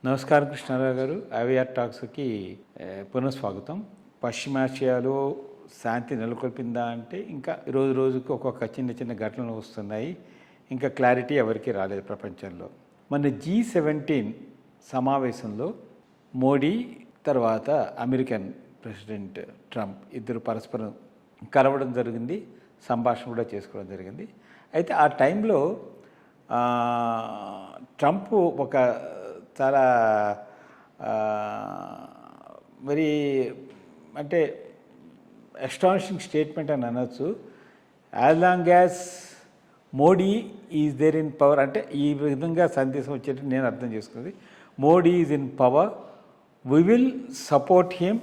నమస్కారం కృష్ణారావు గారు. ఐవీఆర్ టాక్స్కి పునఃస్వాగతం. పశ్చిమాసియాలో శాంతి నెలకొల్పిందా అంటే ఇంకా రోజు రోజుకు ఒక్కొక్క చిన్న చిన్న ఘటనలు వస్తున్నాయి. ఇంకా క్లారిటీ ఎవరికి రాలేదు ప్రపంచంలో. మన G17 సమావేశంలో మోడీ తర్వాత అమెరికన్ ప్రెసిడెంట్ ట్రంప్ ఇద్దరు పరస్పరం కలవడం జరిగింది, సంభాషణ కూడా చేసుకోవడం జరిగింది. అయితే ఆ టైంలో ట్రంప్ ఒక చాలా వెరీ అంటే అస్టానిషింగ్ స్టేట్మెంట్ అని అనొచ్చు. As long as Modi is there in power అంటే ఈ విధంగా సందేశం వచ్చేటట్టు నేను అర్థం చేసుకున్నది. Modi is in power, we will support him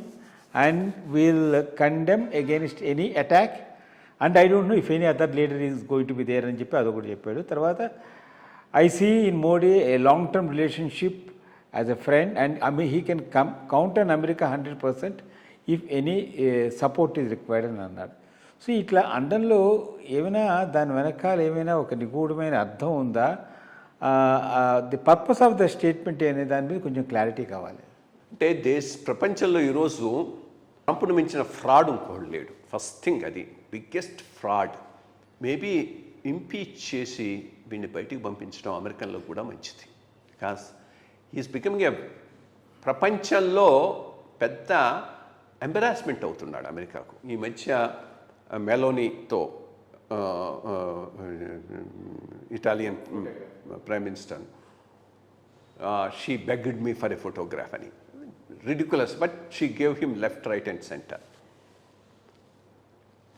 and will condemn against any attack, and I don't know if any other leader is going to be there అని చెప్పి అదొకటి చెప్పాడు. తర్వాత I see in Modi a long-term relationship as a friend, and he can count on America 100% if any support is required అని అన్నాడు. So ఇట్లా అండంలో ఏమైనా దాని వెనకాల ఏమైనా ఒక నిగూఢమైన అర్థం ఉందా? The purpose of the statement అనే దాని మీద కొంచెం క్లారిటీ కావాలి. అంటే ప్రపంచంలో ఈరోజు ట్రంప్ను మించిన ఫ్రాడ్ ఇంకోటి లేడు. ఫస్ట్ థింగ్ అది బిగ్గెస్ట్ ఫ్రాడ్. మేబీ ఇంపీచ్ చేసి వీడిని బయటికి పంపించడం అమెరికన్లో కూడా మంచిది. బికాస్ హీఈస్ బికమింగ్ ప్రపంచంలో పెద్ద ఎంబరాస్మెంట్ అవుతున్నాడు అమెరికాకు. ఈ మధ్య మెలోనీతో Italian prime minister she begged me for a photograph అని. ridiculous, but she gave him left, right and center.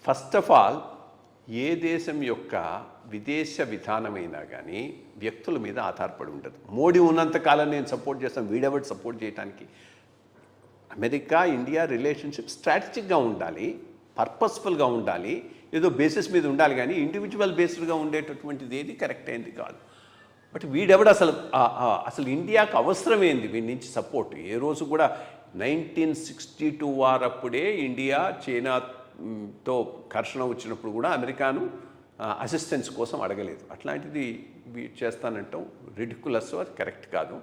First of all ఏ దేశం యొక్క విదేశ విధానమైనా కానీ వ్యక్తుల మీద ఆధారపడి ఉండదు. మోడీ ఉన్నంతకాలం నేను సపోర్ట్ చేస్తాను, వీడెవడు సపోర్ట్ చేయడానికి. అమెరికా ఇండియా రిలేషన్షిప్ స్ట్రాటజిక్గా ఉండాలి, పర్పస్ఫుల్గా ఉండాలి, ఏదో బేసిస్ మీద ఉండాలి. కానీ ఇండివిజువల్ బేస్డ్గా ఉండేటటువంటిది ఏది కరెక్ట్ అయింది కాదు. బట్ వీడెవడు అసలు ఇండియాకు అవసరమైంది వీడి నుంచి సపోర్ట్. ఏ రోజు కూడా 1962 వారప్పుడే ఇండియా చైనాతో ఘర్షణ వచ్చినప్పుడు కూడా అమెరికాను అసిస్టెన్స్ కోసం అడగలేదు. అట్లాంటిది చేస్తానంటాం రిడిక్యులస్, అది కరెక్ట్ కాదు.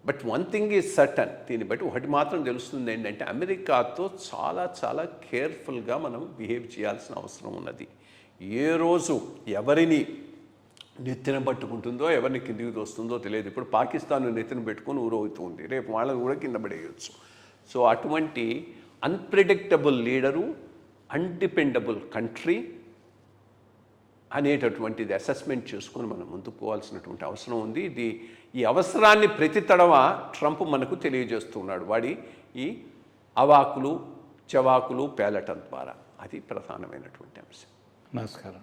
But one thing is certain, దీన్ని బట్టి ఒకటి మాత్రం తెలుస్తుంది ఏంటంటే అమెరికాతో చాలా చాలా కేర్ఫుల్గా మనం బిహేవ్ చేయాల్సిన అవసరం ఉన్నది. ఏ రోజు ఎవరిని నెత్తిన పట్టుకుంటుందో, ఎవరిని కిందికి తోస్తుందో తెలియదు. ఇప్పుడు పాకిస్తాన్ నెత్తిన పెట్టుకొని ఊరవుతుంది, రేపు వాళ్ళని కూడా కింద పడేయచ్చు. సో అటువంటి అన్ప్రిడిక్టబుల్ లీడరు, అన్డిపెండబుల్ కంట్రీ అనేటటువంటిది అసెస్మెంట్ చేసుకొని మనం ముందుకు పోవాల్సినటువంటి అవసరం ఉంది. ఈ అవసరాన్ని ప్రతి తడవ ట్రంప్ మనకు తెలియజేస్తున్నాడు వాడి ఈ అవాకులు చవాకులు పేలటం ద్వారా. అది ప్రధానమైనటువంటి అంశం. నమస్కారం.